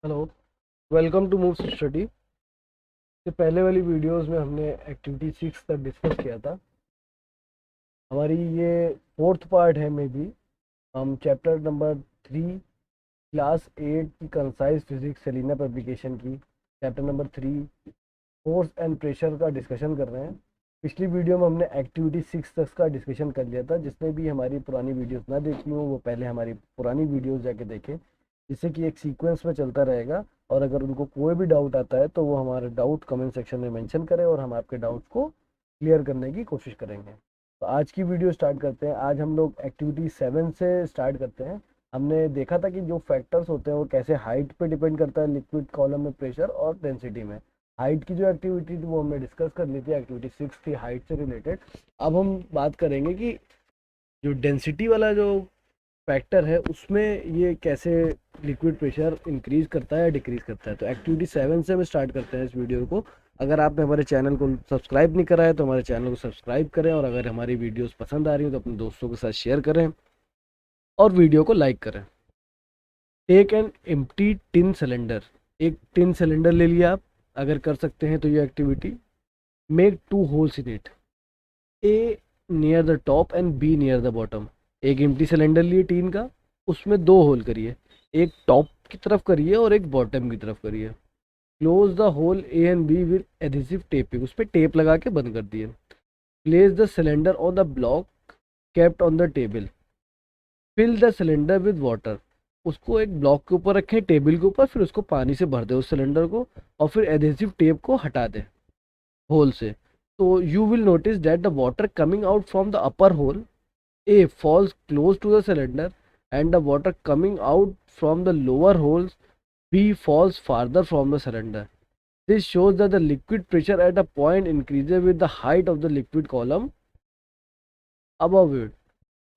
Hello, welcome to Move Study. इससे पहले वाली वीडियोस में हमने एक्टिविटी 6 तक डिस्कस किया था। हमारी ये फोर्थ पार्ट है। मे बी हम चैप्टर नंबर 3 क्लास 8 की कंसाइज फिजिक्स सेलिना पब्लिकेशन की chapter number 3 force and pressure का डिस्कशन कर रहे हैं। पिछली वीडियो में हमने एक्टिविटी 6 तक का डिस्कशन कर लिया था। जिसने भी हमारी पुरानी वीडियोस ना देखी हो वो पहले हमारी पुरानी वीडियोस जाके देखें, जिससे कि एक सीक्वेंस में चलता रहेगा। और अगर उनको कोई भी डाउट आता है तो वो हमारे डाउट कमेंट सेक्शन में मेंशन करें और हम आपके डाउट्स को क्लियर करने की कोशिश करेंगे। तो आज की वीडियो स्टार्ट करते हैं। आज हम लोग एक्टिविटी 7 से स्टार्ट करते हैं। हमने देखा था कि जो फैक्टर्स होते हैं वो कैसे हाइट पे डिपेंड करता है, लिक्विड कॉलम में प्रेशर और डेंसिटी में। हाइट की जो एक्टिविटी थी वो हमने डिस्कस कर ली थी, एक्टिविटी 6 थी हाइट से रिलेटेड। अब हम बात करेंगे कि जो डेंसिटी वाला जो फैक्टर है उसमें ये कैसे लिक्विड प्रेशर इंक्रीज करता है या डिक्रीज करता है। तो एक्टिविटी 7 से हम स्टार्ट करते हैं इस वीडियो को। अगर आपने हमारे चैनल को सब्सक्राइब नहीं करा है तो हमारे चैनल को सब्सक्राइब करें, और अगर हमारी वीडियोस पसंद आ रही हो तो अपने दोस्तों के साथ शेयर करें और वीडियो को लाइक करें। Take an empty tin cylinder. एक टिन सिलेंडर ले लिया आप, अगर कर सकते हैं तो ये activity. Make 2 holes in it, A near the top and B near the bottom. एक एम्प्टी सिलेंडर लिए टीन का, उसमें 2 होल करिए, एक टॉप की तरफ करिए और एक बॉटम की तरफ करिए। Close the hole A and B with adhesive taping, उस पर टेप लगा के बंद कर दिए। Place the cylinder on the block kept on the table. Fill the cylinder with water, उसको एक ब्लॉक के ऊपर रखें, टेबल के ऊपर, फिर उसको पानी से भर दे उस सिलेंडर को, और फिर एडहेसिव टेप को हटा दें होल से। तो you will notice that the water coming out from the upper hole A falls close to the cylinder and the water coming out from the lower holes B falls farther from the cylinder. This shows that the liquid pressure at a point increases with the height of the liquid column above it.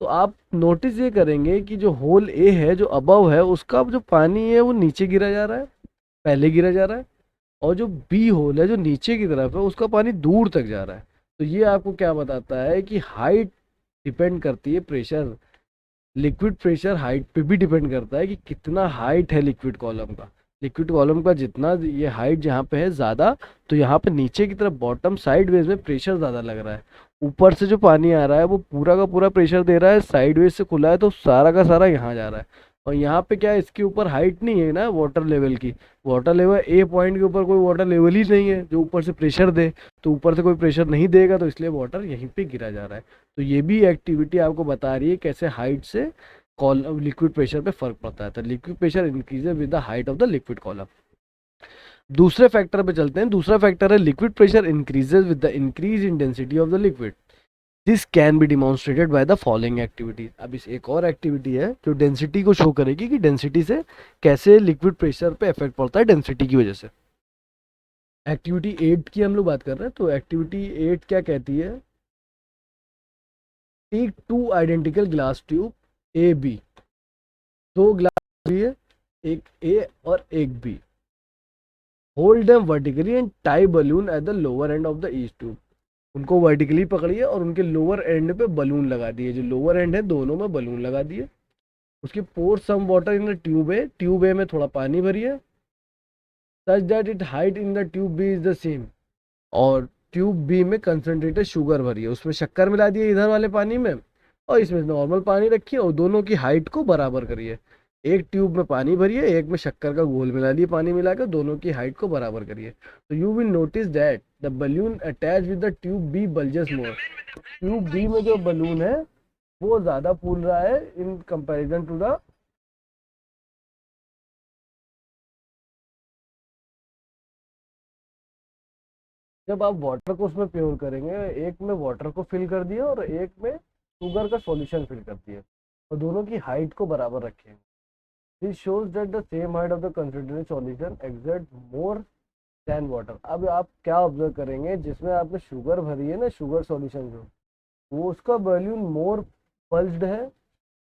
तो आप notice ये करेंगे कि जो whole ए है जो above है उसका जो पानी है वो नीचे गिरा जा रहा है, पहले गिरा जा रहा है। और जो बी होल है जो नीचे की तरफ है उसका पानी दूर तक जा रहा है। तो ये आपको क्या बताता है कि हाइट डिपेंड करती है प्रेशर, लिक्विड प्रेशर हाइट पे भी डिपेंड करता है कि कितना हाइट है लिक्विड कॉलम का। लिक्विड कॉलम का जितना ये हाइट जहाँ पे है ज़्यादा, तो यहाँ पे नीचे की तरफ बॉटम साइड वेज में प्रेशर ज़्यादा लग रहा है। ऊपर से जो पानी आ रहा है वो पूरा का पूरा प्रेशर दे रहा है, साइड वेज से खुला है तो सारा का सारा यहाँ जा रहा है। और यहाँ पे क्या है, इसके ऊपर हाइट नहीं है ना वाटर लेवल की। वाटर लेवल ए पॉइंट के ऊपर कोई वाटर लेवल ही नहीं है जो ऊपर से प्रेशर दे। तो ऊपर से कोई प्रेशर नहीं देगा तो इसलिए वाटर यहीं पे गिरा जा रहा है। तो ये भी एक्टिविटी आपको बता रही है कैसे हाइट से लिक्विड प्रेशर पे फर्क पड़ता है। तो liquid pressure increases with the height of the liquid column. दूसरे फैक्टर पे चलते हैं। दूसरा फैक्टर है liquid pressure increases with the increase in density of the liquid. This can be demonstrated by the following activities. अब इस एक और एक्टिविटी है जो डेंसिटी को शो करेगी कि डेंसिटी से कैसे लिक्विड प्रेशर पे इफेक्ट पड़ता है डेंसिटी की वजह से। एक्टिविटी 8 की हम लोग बात कर रहे हैं। तो एक्टिविटी 8 क्या कहती है, take 2 identical glass tube A B. 2 glass भी है, एक ए और एक B. Hold them vertically and tie balloon at the lower end of the each tube. उनको वर्टिकली पकड़िए और उनके लोअर एंड पे बलून लगा दिए। जो लोअर एंड है दोनों में बलून लगा दिए। उसके pour some water in the tube A, tube A में थोड़ा पानी भरिए, such that it height in the tube B is the same. और ट्यूब बी में कंसनट्रेटेड शुगर भरिए, उसमें शक्कर मिला दिए इधर वाले पानी में, और इसमें नॉर्मल पानी रखिए और दोनों की हाइट को बराबर करिए। एक ट्यूब में पानी भरिए, एक में शक्कर का घोल मिला दिए, पानी मिलाकर दोनों की हाइट को बराबर करिए। तो you will notice that the balloon attach with the tube B bulges more. Tube B में जो बलून है वो ज्यादा फूल रहा है इन कंपैरिजन टू द, जब आप वाटर को उसमें प्योर करेंगे, एक में वाटर को फिल कर दिया और एक में शुगर का सॉल्यूशन फिल कर दिया, और दोनों की हाइट को बराबर रखें। This shows that the same height of the considered solution exert more than water. अब आप क्या ऑब्जर्व करेंगे, जिसमें आपने शुगर भरी है ना, शुगर सॉल्यूशन जो, वो उसका वॉल्यूम मोर पल्स्ड है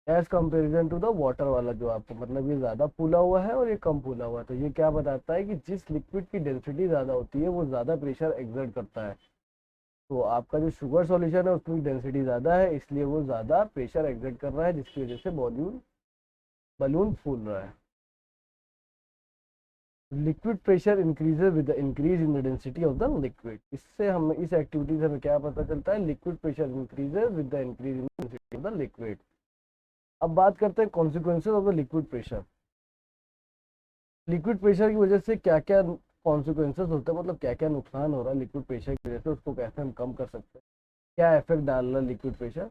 as comparison to the water वाला जो आपको, मतलब ये ज़्यादा फूला हुआ है और ये कम फूला हुआ है। तो ये क्या बताता है कि जिस लिक्विड की डेंसिटी ज़्यादा होती है वो ज़्यादा प्रेशर एक्सर्ट करता है। तो आपका जो शुगर सॉल्यूशन है उसकी डेंसिटी ज़्यादा है, इसलिए वो ज़्यादा प्रेशर एक्सर्ट कर रहा है, जिसकी वजह से बलून फूल रहा है। Liquid pressure increases with the increase in the density of the liquid. इससे हम इस एक्टिविटी से हमें क्या पता चलता है, liquid pressure increases with the increase in density of the liquid. अब बात करते हैं consequences of the liquid pressure. Liquid pressure की वजह से क्या क्या कॉन्सिक्वेंसेज होते हैं, मतलब क्या क्या नुकसान हो रहा है लिक्विड प्रेशर की वजह से, उसको कैसे हम कम कर सकते हैं, क्या इफेक्ट डाल रहा है liquid pressure.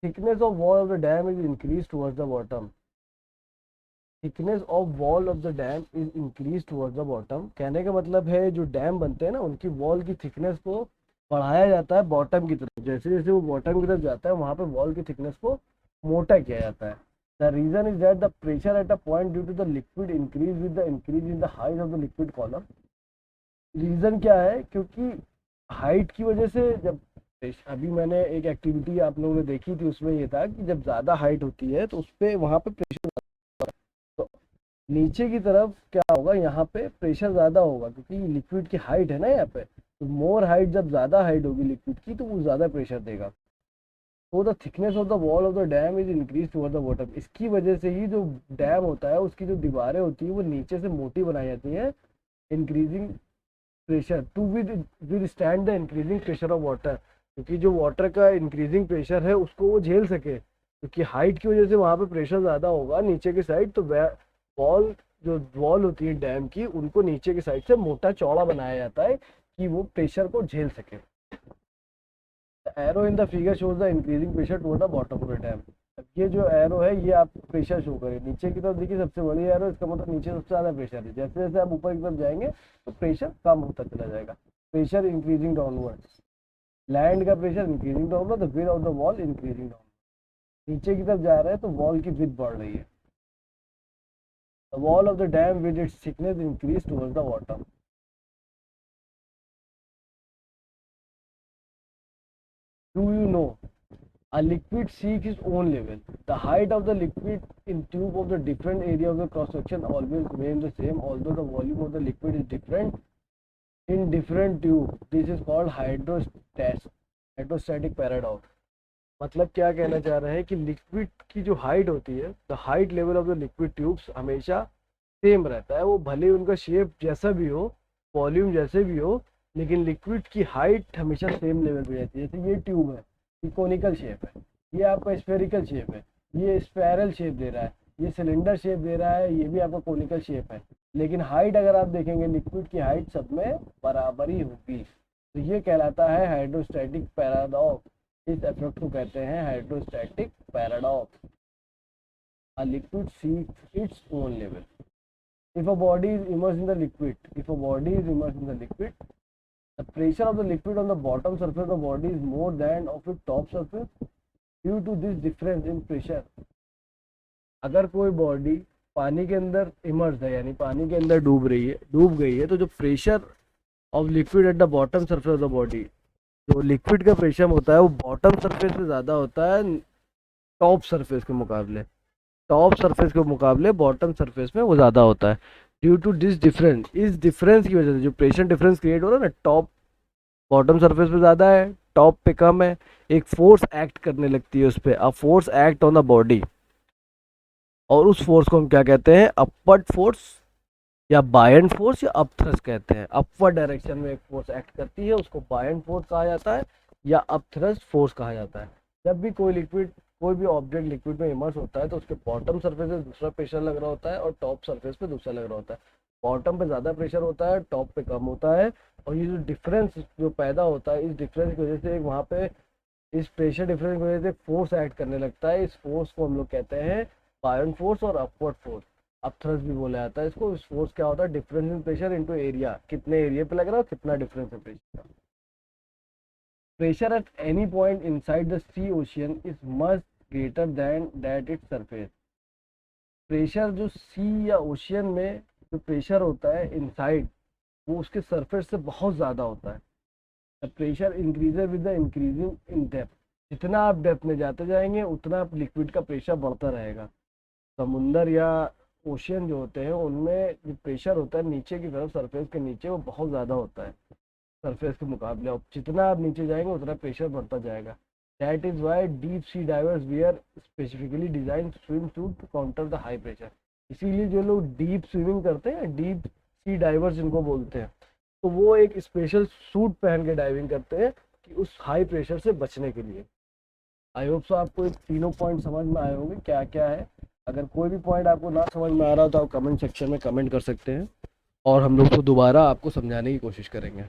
Thickness of wall of the dam is increase towards the bottom. Thickness of wall of the dam is increase towards the bottom. कहने का मतलब है जो डैम बनते हैं ना, उनकी वॉल की थिकनेस को बढ़ाया जाता है बॉटम की तरफ। जैसे जैसे वो बॉटम की तरफ जाता है वहाँ पे वॉल की थिकनेस को मोटा किया जाता है। The reason is that the pressure at a point due to the liquid increase with the increase in the height of the liquid column. Reason क्या है, क्योंकि हाइट की वजह से जब अभी मैंने एक एक्टिविटी आप लोगों ने देखी थी, उसमें ये था कि जब ज़्यादा हाइट होती है तो उस पर वहाँ पे प्रेशर, तो नीचे की तरफ क्या होगा, यहाँ पे प्रेशर ज़्यादा होगा क्योंकि लिक्विड की हाइट है ना यहाँ पे। तो मोर हाइट, जब ज़्यादा हाइट होगी लिक्विड की तो वो ज़्यादा प्रेशर देगा। तो the thickness of the wall of the dam is increase toward the bottom. इसकी वजह से ही जो डैम होता है उसकी जो दीवारें होती है वो नीचे से मोटी बनाई जाती है, increasing pressure to withstand the increasing pressure of water. क्योंकि जो वाटर का इंक्रीजिंग प्रेशर है उसको वो झेल सके, क्योंकि हाइट की वजह से वहाँ पे प्रेशर ज़्यादा होगा नीचे की साइड, तो वॉल, जो वॉल होती है डैम की, उनको नीचे की साइड से मोटा चौड़ा बनाया जाता है कि वो प्रेशर को झेल सके। Arrow in the figure shows the increasing pressure toward the bottom of the dam. अब ये जो एरो है ये आप प्रेशर शो करें नीचे की तरफ, देखिए सबसे बड़ी एरो, इसका मतलब नीचे सबसे ज़्यादा प्रेशर है। जैसे जैसे आप ऊपर की तरफ जाएंगे तो प्रेशर कम होता चला जाएगा। प्रेशर इंक्रीजिंग डाउनवर्ड, लैंड का pressure increasing downward, the width of the wall increasing downward. नीचे की तरफ जा रहे हैं तो वॉल की विड्थ बढ़ रही है। The wall of the dam with its thickness increase towards the bottom. Do you know a liquid seeks its own level? The height of the liquid in tube of the different area of the cross section always remains the same, although the volume of the liquid is different in different tube. This is called hydrostatic paradox. मतलब क्या कहना चाह रहे हैं कि liquid की जो height होती है, the height level of the liquid tubes हमेशा सेम रहता है। वो भले उनका शेप जैसा भी हो, वॉल्यूम जैसे भी हो, लेकिन लिक्विड की हाइट हमेशा सेम लेवल पे रहती है। जैसे ये ट्यूब है, ये कोनिकल शेप है, ये आपका स्फेरिकल शेप है, ये स्पायरल शेप दे रहा है, ये सिलेंडर शेप दे रहा है, ये भी आपका कोनिकल शेप है, लेकिन हाइट अगर आप देखेंगे लिक्विड की हाइट सब में बराबर ही होगी। तो ये कहलाता है हाइड्रोस्टैटिक पैराडॉक्स। इस इफेक्ट को कहते हैं hydrostatic paradox. A liquid seeks its own level. If a body is immersed in the liquid, the pressure of the liquid on the bottom surface of the body is more than of its top surface. Due to this difference in pressure, अगर कोई body पानी के अंदर immerse है, यानी पानी के अंदर डूब गई है, तो जो pressure of liquid at the bottom surface of the body, जो लिक्विड का प्रेशर होता है वो बॉटम सरफेस पे ज़्यादा होता है टॉप सरफेस के मुकाबले। बॉटम सरफेस में वो ज़्यादा होता है। ड्यू टू दिस डिफरेंस, इस डिफरेंस की वजह से जो प्रेशर डिफरेंस क्रिएट हो रहा है ना, टॉप बॉटम सरफेस पे ज़्यादा है, टॉप पे कम है, एक फोर्स एक्ट करने लगती है उस पर। A force act on the body, और उस फोर्स को हम क्या कहते हैं, अपवर्ड फोर्स या बायन फोर्स या अपथ्रस्ट कहते हैं। अपवर्ड डायरेक्शन में एक फोर्स एक्ट करती है, उसको बायन फोर्स कहा जाता है या अपथ्रस्ट फोर्स कहा जाता है। जब भी कोई भी ऑब्जेक्ट लिक्विड में इमर्स होता है तो उसके बॉटम सरफेस पे दूसरा प्रेशर लग रहा होता है और टॉप सरफेस पे दूसरा लग रहा होता है। बॉटम पे ज़्यादा प्रेशर होता है, टॉप पे कम होता है, और ये जो डिफरेंस जो पैदा होता है, इस डिफरेंस की वजह से वहाँ पे इस प्रेशर डिफरेंस की वजह से फोर्स एक्ट करने लगता है। इस फोर्स को हम लोग कहते हैं बायन फोर्स और अपवर्ड फोर्स, अपथ्रस्ट भी बोला जाता है इसको। इस फोर्स क्या होता है, difference in pressure into area, कितने एरिया पे लग रहा है, कितना डिफरेंस है प्रेशर का। Pressure at any point inside the sea ocean is much greater than that its surface. Pressure जो सी या ओशियन में जो प्रेशर होता है इनसाइड, वो उसके सरफेस से बहुत ज़्यादा होता है। The pressure increases with the increasing in depth. जितना आप डेप्थ में जाते जाएंगे उतना आप लिक्विड का प्रेशर बढ़ता रहेगा। समुंदर या ओशियन जो होते हैं उनमें जो प्रेशर होता है नीचे की तरफ, सरफेस के नीचे, वो बहुत ज़्यादा होता है सरफेस के मुकाबले। और जितना आप नीचे जाएंगे उतना प्रेशर बढ़ता जाएगा। That is why deep sea divers were specifically design swim suit to counter the high pressure. इसीलिए जो लोग डीप स्विमिंग करते हैं, डीप सी डाइवर्स जिनको बोलते हैं, तो वो एक स्पेशल सूट पहन के डाइविंग करते हैं कि उस हाई प्रेशर से बचने के लिए। आई होप सो आपको एक तीनों पॉइंट समझ में आए होंगे क्या क्या है। अगर कोई भी पॉइंट आपको ना समझ में आ रहा हो तो आप कमेंट सेक्शन में कमेंट कर सकते हैं और हम लोग को दोबारा आपको समझाने की कोशिश करेंगे।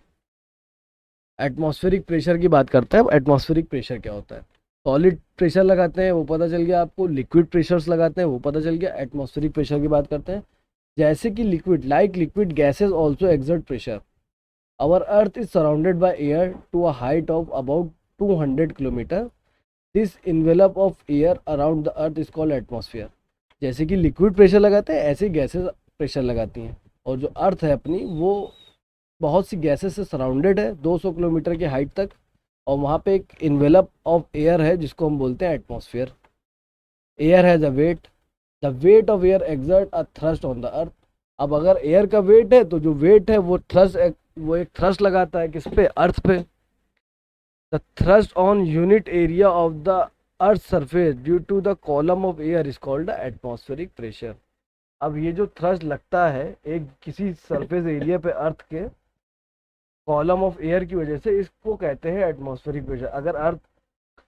एटमॉस्फेरिक प्रेशर की बात करते हैं। अब एटमॉस्फेरिक प्रेशर क्या होता है? सॉलिड प्रेशर लगाते हैं वो पता चल गया आपको, लिक्विड प्रेशर्स लगाते हैं वो पता चल गया। एटमॉस्फेरिक प्रेशर की बात करते हैं, जैसे कि liquid, like liquid gases also exert pressure. Our earth is surrounded by air to a height of about 200 kilometre. This envelope of air around the earth is called atmosphere. जैसे कि liquid pressure लगाते हैं ऐसे gases pressure लगाती हैं, और जो अर्थ है अपनी वो बहुत सी गैसेस से सराउंडेड है 200 किलोमीटर की हाइट तक, और वहाँ पे एक इन्वेलप ऑफ एयर है जिसको हम बोलते हैं atmosphere. Air has a weight, the weight of air exert a thrust on the earth. अब अगर एयर का वेट है तो जो वेट है वो एक थ्रस्ट लगाता है किस पे? अर्थ पे। The thrust on unit area of the earth surface due to the column of air is called the atmospheric pressure. अब ये जो थ्रस्ट लगता है एक किसी सरफेस एरिया पे अर्थ के कॉलम ऑफ एयर की वजह से, इसको कहते हैं एटमॉस्फेरिक प्रेशर। अगर अर्थ,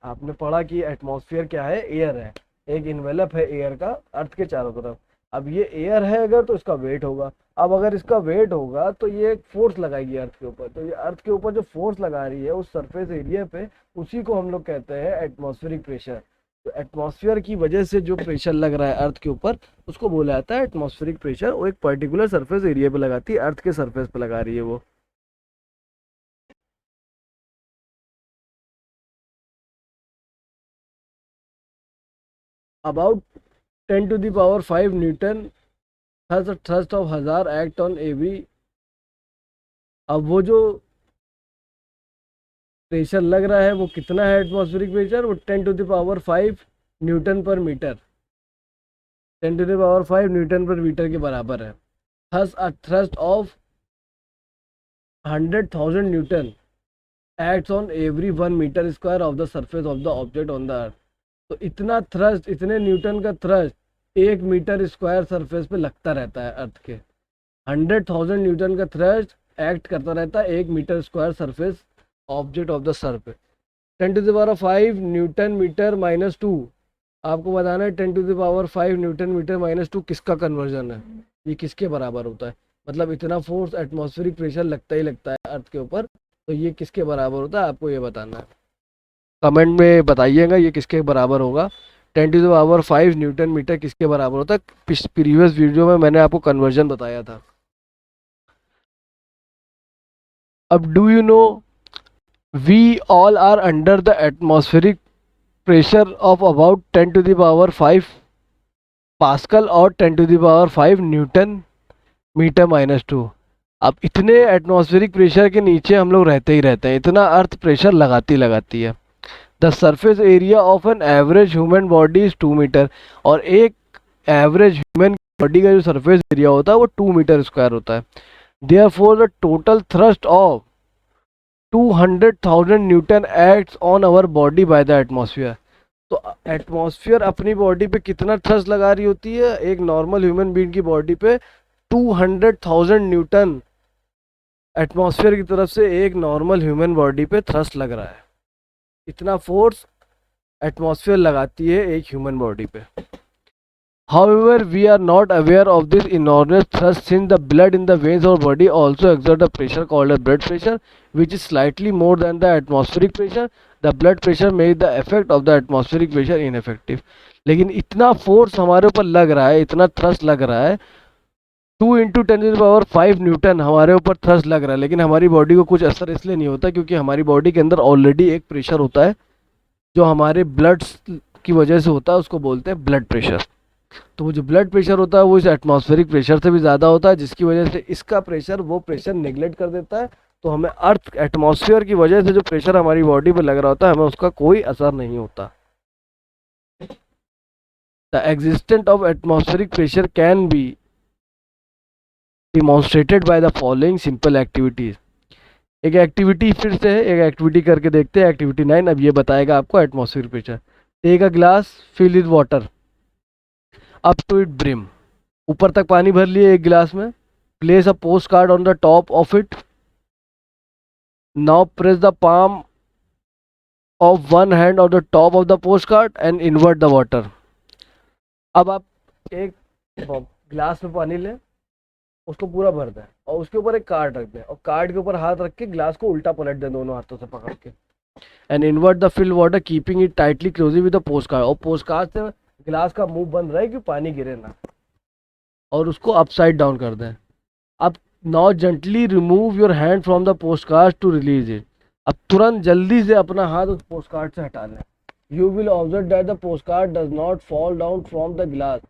आपने पढ़ा कि एटमॉस्फेयर क्या है? एयर है, एक इन्वेलप है एयर का अर्थ के चारों तरफ। अब ये एयर है अगर तो इसका वेट होगा। अब अगर इसका वेट होगा तो ये एक फोर्स लगाएगी अर्थ के ऊपर, तो ये अर्थ के ऊपर जो फोर्स लगा रही है उस सरफेस एरिया पे, उसी को हम लोग कहते हैं एटमॉस्फेरिक प्रेशर। तो एटमॉस्फेयर की वजह से जो प्रेशर लग रहा है अर्थ के ऊपर उसको बोला जाता है एटमॉस्फेरिक प्रेशर। वो एक पर्टिकुलर सरफेस एरिया पे लगाती है, अर्थ के सरफेस पे लगा रही है वो। About 10⁵ Newton has a thrust of 1000 act on every। अब वो जो प्रेशर लग रहा है वो कितना है एटमॉस्फेरिक प्रेशर? वो 10⁵ न्यूटन पर मीटर, 10⁵ न्यूटन पर मीटर के बराबर है। Thus a thrust of 100,000 newton acts on every 1 metre square of the surface of the object on the earth. तो इतना थ्रस्ट, इतने न्यूटन का थ्रस्ट 1 मीटर स्क्वायर सरफेस पे लगता रहता है अर्थ के। 100,000 न्यूटन का थ्रस्ट एक्ट करता रहता है 1 metre square surface object of the surf. 10⁵ newton metre -2, आपको बताना है 10⁵ न्यूटन मीटर -2 किसका कन्वर्जन है, ये किसके बराबर होता है। मतलब इतना फोर्स एटमॉस्फेरिक प्रेशर लगता ही लगता है अर्थ के ऊपर, तो ये किसके बराबर होता है आपको ये बताना है। कमेंट में बताइएगा ये किसके बराबर होगा। 10⁵ न्यूटन मीटर किसके बराबर होता है? प्रीवियस वीडियो में मैंने आपको कन्वर्जन बताया था। अब do you know we all are under the atmospheric pressure of about 10⁵ pascal और 10⁵ न्यूटन मीटर -2। अब इतने एटमॉस्फेरिक प्रेशर के नीचे हम लोग रहते ही रहते हैं, इतना अर्थ प्रेशर लगाती है। The surface area of an average human body is 2 metre. और एक एवरेज ह्यूमन बॉडी का जो सरफेस एरिया होता है वो 2 मीटर स्क्वायर होता है। Therefore the total thrust of 200,000 newton acts on our body by the atmosphere. तो एटमॉस्फेयर अपनी बॉडी पे कितना थ्रस्ट लगा रही होती है? एक नॉर्मल ह्यूमन बीइंग की बॉडी पे 200,000 न्यूटन एटमॉस्फेयर की तरफ से एक नॉर्मल ह्यूमन बॉडी पे थ्रस्ट लग रहा है। इतना फोर्स एटमॉस्फेयर लगाती है एक ह्यूमन बॉडी पे। However, we are not aware of this enormous thrust since the blood in the veins of our body also exert a pressure called as blood pressure, which is slightly more than the atmospheric pressure. The blood pressure makes the effect of the atmospheric pressure ineffective. लेकिन इतना force हमारे ऊपर लग रहा है, इतना thrust लग रहा है, 2 × 10⁵ न्यूटन हमारे ऊपर थ्रस्ट लग रहा है, लेकिन हमारी बॉडी को कुछ असर इसलिए नहीं होता क्योंकि हमारी बॉडी के अंदर ऑलरेडी एक प्रेशर होता है जो हमारे ब्लड की वजह से होता है, उसको बोलते हैं ब्लड प्रेशर। तो वो जो ब्लड प्रेशर होता है वो इस एटमॉस्फेरिक प्रेशर से भी ज़्यादा होता है, जिसकी वजह से इसका प्रेशर वो प्रेशर नेग्लेक्ट कर देता है। तो हमें अर्थ एटमॉस्फेयर की वजह से जो प्रेशर हमारी बॉडी पे लग रहा होता है हमें उसका कोई असर नहीं होता। The existence of atmospheric pressure can be demonstrated by the following simple activities. एक एक्टिविटी फिर से है, एक एक्टिविटी करके देखते हैं। एक्टिविटी 9 अब ये बताएगा आपको atmospheric pressure. Take a glass, fill with water up to it brim. ऊपर तक पानी भर लिए एक गिलास में। Place a post card on the top of it. Now press the palm of one hand on the top of the postcard and invert the water। अब आप एक गिलास में पानी लें, उसको पूरा भर दें और उसके ऊपर एक कार्ड रख दें और कार्ड के ऊपर हाथ रख के गिलास को उल्टा पलट दें दोनों हाथों से पकड़ के। And invert the field water keeping it tightly closing with the post card. और पोस्ट कार्ड से गिलास का मुंह बंद रहे कि पानी गिरे ना, और उसको अपसाइड डाउन कर दें। अब now gently remove your hand from the post card to release it. अब तुरंत जल्दी से अपना हाथ उस पोस्ट कार्ड से हटा लें। You will observe that the post card does not fall down from the glass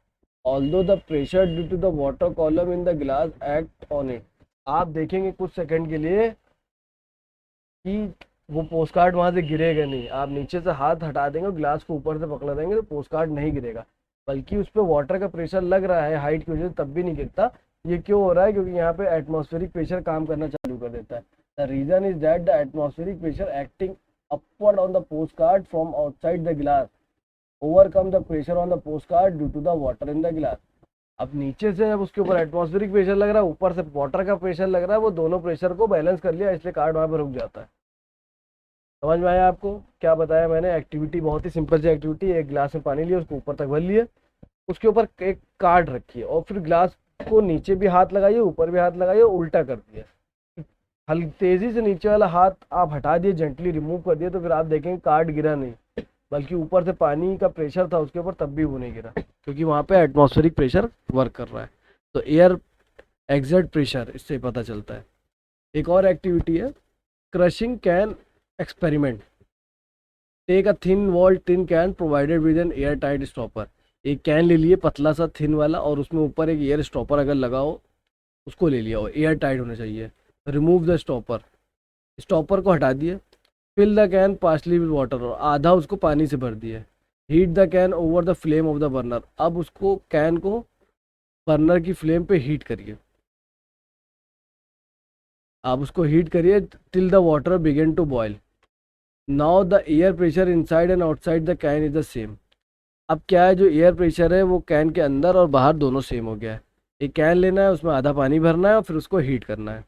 although the pressure due to the water column in the glass act on it. आप देखेंगे कुछ सेकंड के लिए कि वो पोस्ट कार्ड वहाँ से गिरेगा नहीं। आप नीचे से हाथ हटा देंगे और ग्लास को ऊपर से पकड़ देंगे तो पोस्ट कार्ड नहीं गिरेगा, बल्कि उस पर वाटर का प्रेशर लग रहा है हाइट की वजह से, तब भी नहीं गिरता। ये क्यों हो रहा है? क्योंकि यहाँ पे एटमॉस्फेरिक प्रेशर काम करना चालू कर देता है। The reason is that the atmospheric pressure acting upward on the post card from outside the glass overcome the pressure on the post card due to the water in the glass. अब नीचे से जब उसके ऊपर atmospheric pressure लग रहा है, ऊपर से वाटर का प्रेशर लग रहा है, वो दोनों प्रेशर को बैलेंस कर लिया, इसलिए कार्ड वहाँ पर रुक जाता है। समझ में आया आपको क्या बताया मैंने? एक्टिविटी बहुत ही सिंपल सी एक्टिविटी। एक गिलास में पानी लिया, उसको ऊपर तक भर लिए, उसके ऊपर एक कार्ड रखिए और फिर ग्लास को नीचे भी हाथ लगाइए, ऊपर भी हाथ लगाइए, उल्टा कर दिए। हल्की तेजी से नीचे वाला हाथ आप हटा दिए, जेंटली रिमूव कर दिए, तो फिर आप देखेंगे कार्ड गिरा नहीं, बल्कि ऊपर से पानी का प्रेशर था उसके ऊपर, तब भी वो नहीं गिरा, क्योंकि वहाँ पे एटमॉस्फेरिक प्रेशर वर्क कर रहा है। तो एयर एग्जर्ट प्रेशर, इससे पता चलता है। एक और एक्टिविटी है crushing can experiment. Take a thin wall tin can provided with an air tight stopper. एक कैन ले लिए पतला सा थिन वाला, और उसमें ऊपर एक एयर स्टॉपर अगर लगा हो उसको ले लिया, और एयर टाइट होना चाहिए। रिमूव द स्टॉपर, स्टॉपर को हटा दिए। Fill the can partially with water, और आधा उसको पानी से भर दिए। Heat the can over the flame of the burner. अब उसको कैन को बर्नर की फ्लेम पे हीट करिए। आप उसको हीट करिए till the water begin to boil. Now the air pressure inside and outside the can is the same. अब क्या है, जो एयर प्रेशर है वो कैन के अंदर और बाहर दोनों सेम हो गया है। एक कैन लेना है, उसमें आधा पानी भरना है और फिर उसको हीट करना है।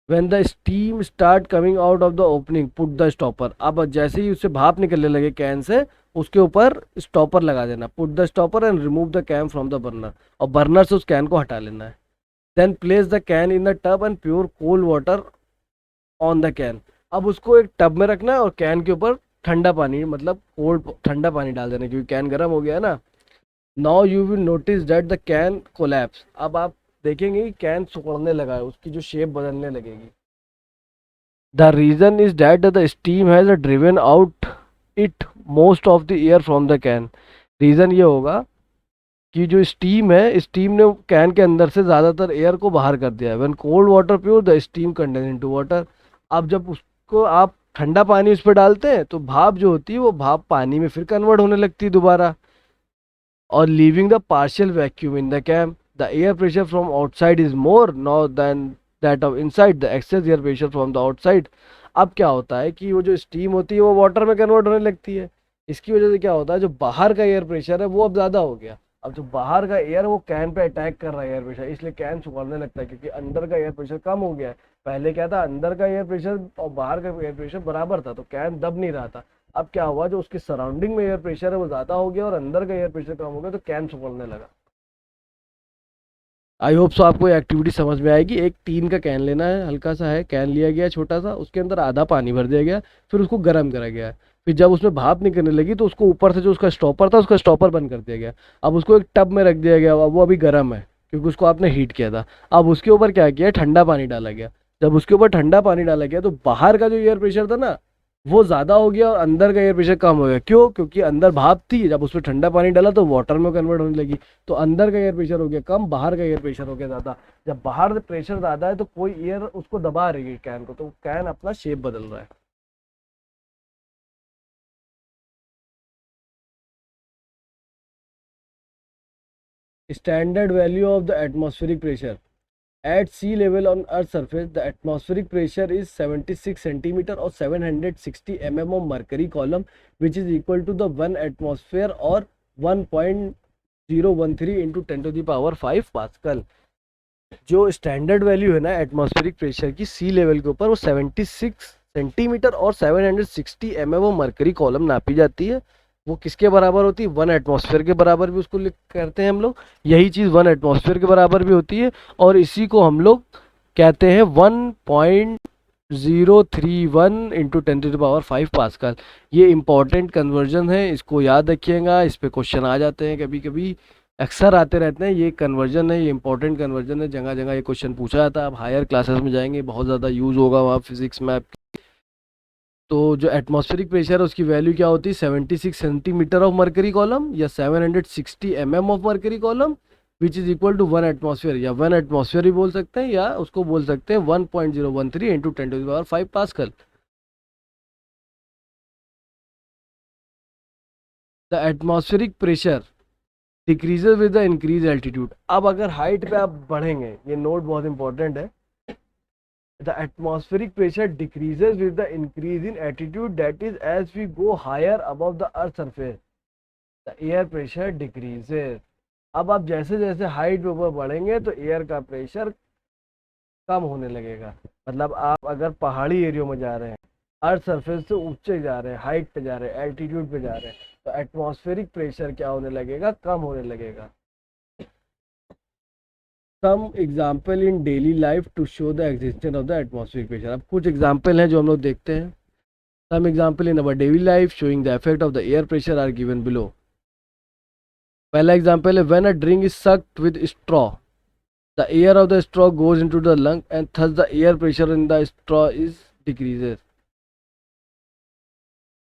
When the steam start coming out of the opening, put the stopper। अब जैसे ही उससे भाप निकलने लगे कैन से, उसके ऊपर स्टॉपर लगा देना। Put the stopper and remove the can from the burner, और बर्नर से उस कैन को हटा लेना है। Then place the can in the tub and pure cold water on the can. अब उसको एक टब में रखना है और कैन के ऊपर ठंडा पानी, मतलब कोल्ड ठंडा पानी डाल देना, क्योंकि कैन गर्म हो गया है ना। Now you will notice that the can collapse. अब आप देखेंगे कि कैन सिकुड़ने लगा है, उसकी जो शेप बदलने लगेगी। The reason is that the steam has driven out it most of the air from the can. Reason ये होगा कि जो स्टीम है, स्टीम ने कैन के अंदर से ज़्यादातर एयर को बाहर कर दिया है। When cold water pure the steam condense into water. अब जब उसको आप ठंडा पानी उस पर डालते हैं तो भाप जो होती है वो भाप पानी में फिर कन्वर्ट होने लगती है दोबारा, और leaving the partial vacuum in the can. The air pressure from outside is more now than that of inside. The excess air pressure from the outside. अब क्या होता है कि वो जो स्टीम होती है वो वाटर में कन्वर्ट होने लगती है। इसकी वजह से क्या होता है, जो बाहर का एयर प्रेशर है वो अब ज़्यादा हो गया। अब जो बाहर का एयर वो कैन पे अटैक कर रहा है एयर प्रेशर, इसलिए कैन सुखड़ने लगता है, क्योंकि अंदर का एयर प्रेशर कम हो गया है। पहले क्या था, अंदर का एयर प्रेशर और बाहर का एयर प्रेशर बराबर था, तो कैन दब नहीं रहा था। अब क्या हुआ, जो उसके सराउंडिंग में एयर प्रेशर है वो ज़्यादा हो गया और अंदर का एयर प्रेशर कम हो गया, तो कैन सुखड़ने लगा। आई होप सो आपको ये एक्टिविटी समझ में आएगी। एक टीन का कैन लेना है, हल्का सा है, कैन लिया गया छोटा सा, उसके अंदर आधा पानी भर दिया गया, फिर उसको गर्म करा गया। फिर जब उसमें भाप निकलने लगी तो उसको ऊपर से जो उसका स्टॉपर था उसका स्टॉपर बंद कर दिया गया। अब उसको एक टब में रख दिया गया, अब वो अभी गर्म है क्योंकि उसको आपने हीट किया था। अब उसके ऊपर क्या किया, ठंडा पानी डाला गया। जब उसके ऊपर ठंडा पानी डाला गया तो बाहर का जो एयर प्रेशर था ना वो ज़्यादा हो गया और अंदर का एयर प्रेशर कम हो गया। क्यों? क्योंकि अंदर भाप थी, जब उसमें ठंडा पानी डाला तो वाटर में कन्वर्ट होने लगी, तो अंदर का एयर प्रेशर हो गया कम, बाहर का एयर प्रेशर हो गया ज़्यादा। जब बाहर प्रेशर ज़्यादा है तो कोई एयर उसको दबा रही है कैन को, तो कैन अपना शेप बदल रहा है। Standard value of the atmospheric pressure at sea level on earth surface. The atmospheric pressure is 76 centimetre और 760 mm of mercury column, which is equal to the 1 atmosphere और 1 013 इंटू 10⁵ पास्कल। जो standard value है ना atmospheric pressure की सी level के ऊपर, वो 76 centimetre और 760 mm वो मरकरी कॉलम नापी जाती है। वो किसके बराबर होती है? 1 एटमॉस्फेयर के बराबर भी उसको लिख करते हैं हम लोग। यही चीज़ 1 एटमॉस्फेयर के बराबर भी होती है, और इसी को हम लोग कहते हैं 1.031 इंटू 10⁵ पास्कल। ये इंपॉर्टेंट कन्वर्जन है, इसको याद रखिएगा, इस पे क्वेश्चन आ जाते हैं कभी कभी, अक्सर आते रहते हैं। ये कन्वर्जन है, ये इंपॉर्टेंट कन्वर्जन है, जगह जगह ये क्वेश्चन पूछा जाता है। आप हायर क्लासेस में जाएंगे, बहुत ज़्यादा यूज़ होगा वहाँ फिजिक्स में। तो जो एटमॉस्फेरिक प्रेशर है उसकी वैल्यू क्या होती है? 76 सेंटीमीटर ऑफ मरकरी कॉलम या 760 mm of mercury column, which is equal to 1 atmosphere, या 1 एटमॉस्फेयर भी बोल सकते हैं, या उसको बोल सकते हैं 1.013 into 10⁵ pascal. The atmospheric pressure decreases with the increase altitude. अब अगर हाइट पे आप बढ़ेंगे, ये नोट बहुत इंपॉर्टेंट है, the atmospheric pressure decreases with the increase in altitude, that is as we go higher above the earth surface the air pressure decreases। अब आप जैसे जैसे हाइट पे ऊपर बढ़ेंगे तो एयर का प्रेशर कम होने लगेगा। मतलब आप अगर पहाड़ी एरिया में जा रहे हैं, अर्थ सरफेस से ऊंचे जा रहे हैं, हाइट पे जा रहे हैं, एल्टीट्यूड पे जा रहे हैं, तो एटमॉस्फेरिक प्रेशर क्या होने लगेगा? कम होने लगेगा। Some example in daily life to show the existence of the atmospheric pressure. अब कुछ एग्जाम्पल हैं जो हम लोग देखते हैं। Some example in our daily life showing the effect of the air pressure are given below. पहला एग्जाम्पल है, when a drink is sucked with straw, the air of the straw goes into the lung and thus the air pressure in the straw is decreases.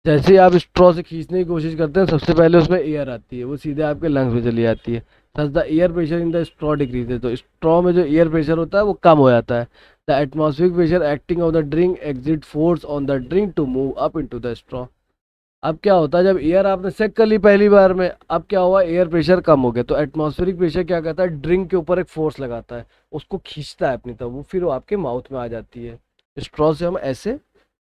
जैसे ही आप straw से खींचने की कोशिश करते हैं, सबसे पहले उसमें एयर आती है, वो सीधे आपके लंग्स में चली जाती है। Thus the air pressure in the straw decreases, तो स्ट्रॉ में जो एयर प्रेशर होता है वो कम हो जाता है। The atmospheric pressure acting on the drink exit force on the drink to move up into the straw. अब क्या होता है, जब एयर आपने सेक कर ली पहली बार में, अब क्या हुआ? एयर प्रेशर कम हो गया, तो एटमॉस्फेरिक प्रेशर क्या करता है? ड्रिंक के ऊपर एक फोर्स लगाता है, उसको खींचता है अपनी तरफ, वो फिर वो आपके माउथ में आ जाती है। स्ट्रॉ से हम ऐसे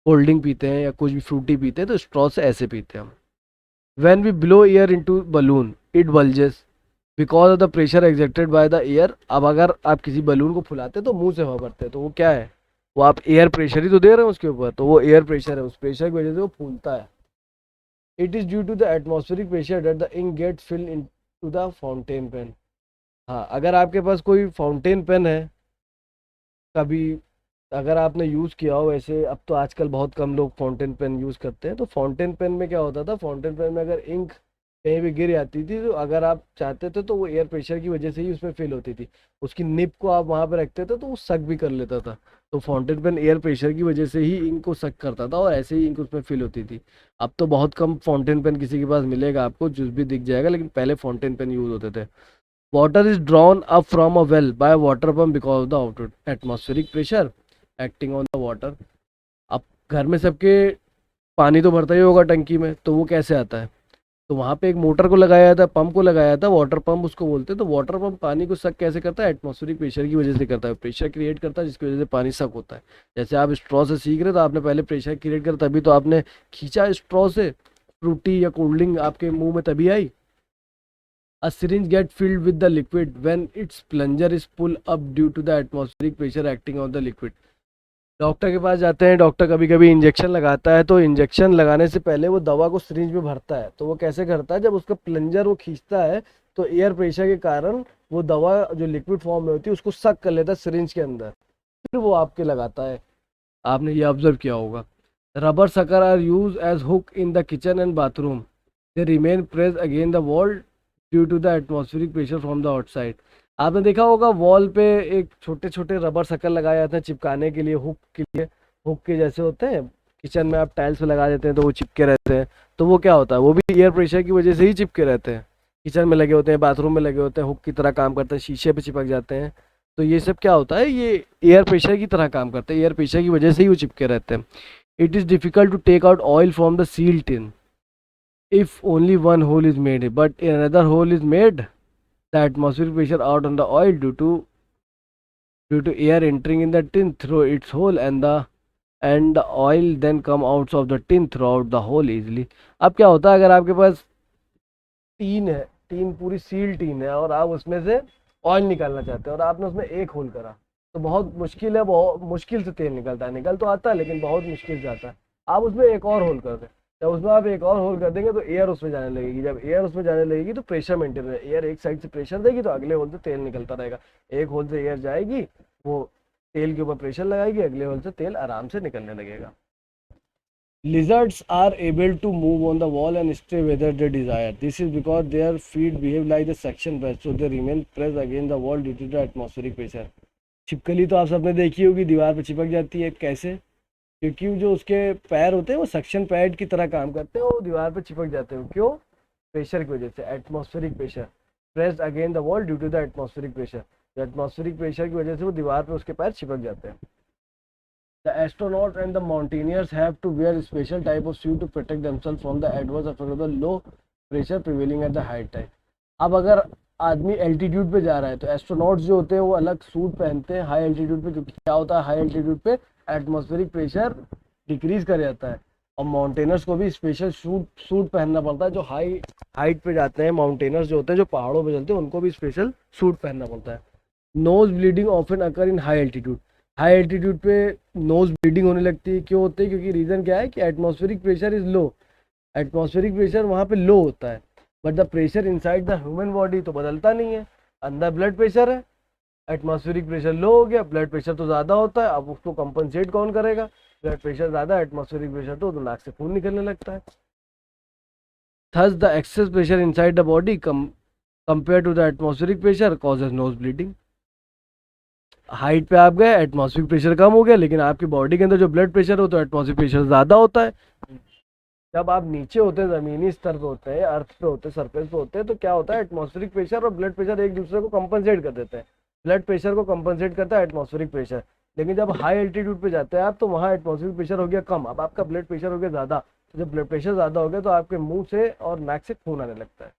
कोल्ड ड्रिंक पीते हैं या कुछ भी फ्रूटी पीते हैं, तो स्ट्रॉ से ऐसे पीते हैं हम। When we blow air into balloon it bulges because of the pressure exerted by the air. अब अगर आप किसी बलून को फुलाते हैं तो मुंह से हवा भरते हैं, तो वो क्या है? वो आप एयर प्रेशर ही तो दे रहे हैं उसके ऊपर, तो वो एयर प्रेशर है, उस प्रेशर की वजह से वो फूलता है। It is due to the atmospheric pressure that the ink get fill in to the fountain pen. हाँ, अगर आपके पास कोई फाउंटेन पेन है, कभी अगर आपने यूज़ किया हो, वैसे अब तो आजकल बहुत कम लोग फाउंटेन पेन यूज़ करते हैं, तो फाउंटेन पेन में क्या होता था? फाउंटेन पेन में अगर इंक कहीं भी गिर जाती थी, तो अगर आप चाहते थे तो वो एयर प्रेशर की वजह से ही उसमें फिल होती थी। उसकी निप को आप वहाँ पे रखते थे तो वो सक भी कर लेता था। तो फाउंटेन पेन एयर प्रेशर की वजह से ही इंक को सक करता था, और ऐसे ही इंक उसमें फिल होती थी। अब तो बहुत कम फाउंटेन पेन किसी के पास मिलेगा, आपको जूस भी दिख जाएगा, लेकिन पहले फाउंटेन पेन यूज़ होते थे। Water is drawn up from a well by water pump because of the outward atmospheric pressure acting on the water. अब घर में सबके पानी तो भरता ही होगा टंकी में, तो वो कैसे आता है? तो वहाँ पे एक मोटर को लगाया जाता है, पंप को लगाया जाता है, वाटर पंप उसको बोलते हैं। तो वाटर पंप पानी को सक कैसे करता है? एटमॉस्फेरिक प्रेशर की वजह से करता है, प्रेशर क्रिएट करता है जिसकी वजह से पानी सक होता है। जैसे आप स्ट्रॉ से सीख रहे, तो आपने पहले प्रेशर क्रिएट कर, तभी तो आपने खींचा स्ट्रॉ से, फ्रूटी या कोल्ड ड्रिंक आपके मुंह में तभी आई। A syringe gets filled with the liquid when its plunger is pulled up due to the atmospheric pressure acting on the liquid। Doctor के पास जाते हैं, डॉक्टर कभी कभी इंजेक्शन लगाता है, तो इंजेक्शन लगाने से पहले वो दवा को सिरिंज में भरता है। तो वो कैसे करता है? जब उसका प्लंजर वो खींचता है, तो एयर प्रेशर के कारण वो दवा जो लिक्विड फॉर्म में होती है उसको सक कर लेता है सिरिंज के अंदर, फिर वो आपके लगाता है। आपने ये ऑब्जर्व किया होगा। Rubber sucker are use as hook in the kitchen and bathroom, they remain press again the wall due to the atmospheric pressure from the outside. आपने देखा होगा वॉल पे एक छोटे छोटे रबर शक्ल लगाए जाते हैं चिपकाने के लिए, हुक के लिए, हुक के जैसे होते हैं, किचन में आप टाइल्स पे लगा देते हैं तो वो चिपके रहते हैं। तो वो क्या होता है? वो भी एयर प्रेशर की वजह से ही चिपके रहते हैं। किचन में लगे होते हैं, बाथरूम में लगे होते हैं, हुक की तरह काम करते हैं, शीशे पे चिपक जाते हैं। तो ये सब क्या होता है? ये एयर प्रेशर की तरह काम करते हैं, एयर प्रेशर की वजह से ही वो चिपके रहते हैं। It is difficult to take out oil from the seal tin if only one hole is made, but another hole is made, the atmospheric pressure out on the oil due to air entering in the tin through its hole, and the oil then come out of the tin throughout the hole easily। अब क्या होता है, अगर आपके पास tin है, tin पूरी seal tin है और आप उसमें से ऑयल निकालना चाहते हैं और आपने उसमें एक होल करा, तो बहुत मुश्किल है, बहुत मुश्किल से तेल निकलता है, निकल तो आता है लेकिन बहुत मुश्किल से आता है। आप उसमें एक और होल कर दें, जब उसमें आप एक और होल कर देंगे तो एयर उसमें जाने लगेगी, जब एयर उसमें जाने लगेगी तो प्रेशर मेंटेन रहेगा, एयर एक साइड से प्रेशर देगी तो अगले होल से तेल निकलता रहेगा। एक होल से एयर जाएगी, वो तेल के ऊपर प्रेशर लगाएगी, अगले होल से तेल आराम से निकलने लगेगा। Lizards are able to move on the wall and stay whether they desire. This is because their feet behave like the suction press, so they remain pressed against the wall due to the atmospheric pressure. छिपकली तो आप सबने देखी होगी, दीवार पर चिपक जाती है, कैसे? क्योंकि जो उसके पैर होते हैं वो सक्शन पैड की तरह काम करते हैं, वो दीवार पर चिपक जाते हैं। क्यों? प्रेशर की वजह से, atmospheric pressure, pressed against the wall due to the atmospheric pressure. Atmospheric pressure की वजह से वो दीवार पर उसके पैर चिपक जाते हैं। The astronauts and the mountaineers have to wear a special type of suit to protect themselves from the adverse effect of the low pressure prevailing at the height type. अब अगर आदमी एल्टीट्यूड पे जा रहा है तो एस्ट्रोनॉट्स जो होते हैं वो अलग सूट पहनते हैं हाई एल्टीट्यूड पे, क्योंकि क्या होता है हाई एल्टीट्यूड पे एटमॉस्फेरिक प्रेशर डिक्रीज कर जाता है। और माउंटेनर्स को भी स्पेशल सूट पहनना पड़ता है, जो हाई हाइट पे जाते हैं, माउंटेनर्स जो होते हैं जो पहाड़ों पे चलते हैं उनको भी स्पेशल सूट पहनना पड़ता है। नोज ब्लीडिंग ऑफन अकर इन हाई एल्टीट्यूड, हाई एल्टीट्यूड पे नोज ब्लीडिंग होने लगती है। क्यों होती है? क्योंकि रीज़न क्या है कि atmospheric pressure is low, atmospheric pressure वहाँ पे लो होता है, but the pressure inside the human body तो बदलता नहीं है। अंदर ब्लड प्रेशर है, एटमॉस्फेरिक प्रेशर लो हो गया, ब्लड प्रेशर तो ज़्यादा होता है, अब उसको कंपनसेट कौन करेगा? ब्लड प्रेशर ज़्यादा, एटमॉस्फेरिक प्रेशर तो नाक से खून निकलने लगता है। Thus the excess pressure inside the body compare to the atmospheric pressure causes nose bleeding. Height पे आप गए, एटमॉस्फेरिक प्रेशर कम हो गया, लेकिन आपकी बॉडी के अंदर जो ब्लड प्रेशर हो तो एटमॉस्फेरिक प्रेशर ज़्यादा होता है। जब आप नीचे होते हैं, ज़मीनी स्तर पे होते हैं, अर्थ पे होते हैं, सरफेस पे होते हैं, तो क्या होता है एटमॉस्फेरिक प्रेशर और ब्लड प्रेशर एक दूसरे को कंपनसेट कर देते हैं। ब्लड प्रेशर को कंपनसेट करता है एटमॉस्फेरिक प्रेशर, लेकिन जब हाई एल्टीट्यूड पे जाते हैं आप तो वहाँ एटमॉस्फेरिक प्रेशर हो गया कम, अब आपका ब्लड प्रेशर हो गया ज़्यादा। तो जब ब्लड प्रेशर ज़्यादा हो गया तो आपके मुँह से और नाक से खून आने लगता है।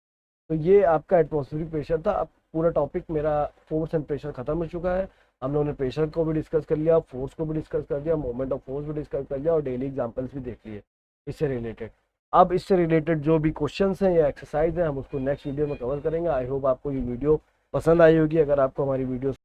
तो ये आपका एटमॉस्फेरिक प्रेशर था। अब पूरा टॉपिक मेरा फोर्स एंड प्रेशर खत्म हो चुका है। हम लोगों ने प्रेशर को भी डिस्कस कर लिया, फोर्स को भी डिस्कस कर दिया, मोमेंट ऑफ फोर्स भी डिस्कस कर लिया और डेली एग्जांपल्स भी देख लिए इससे रिलेटेड। अब इससे रिलेटेड जो भी क्वेश्चंस हैं या एक्सरसाइज हैं हम उसको नेक्स्ट वीडियो में कवर करेंगे। आई होप आपको ये वीडियो पसंद आई होगी। अगर आपको हमारी वीडियो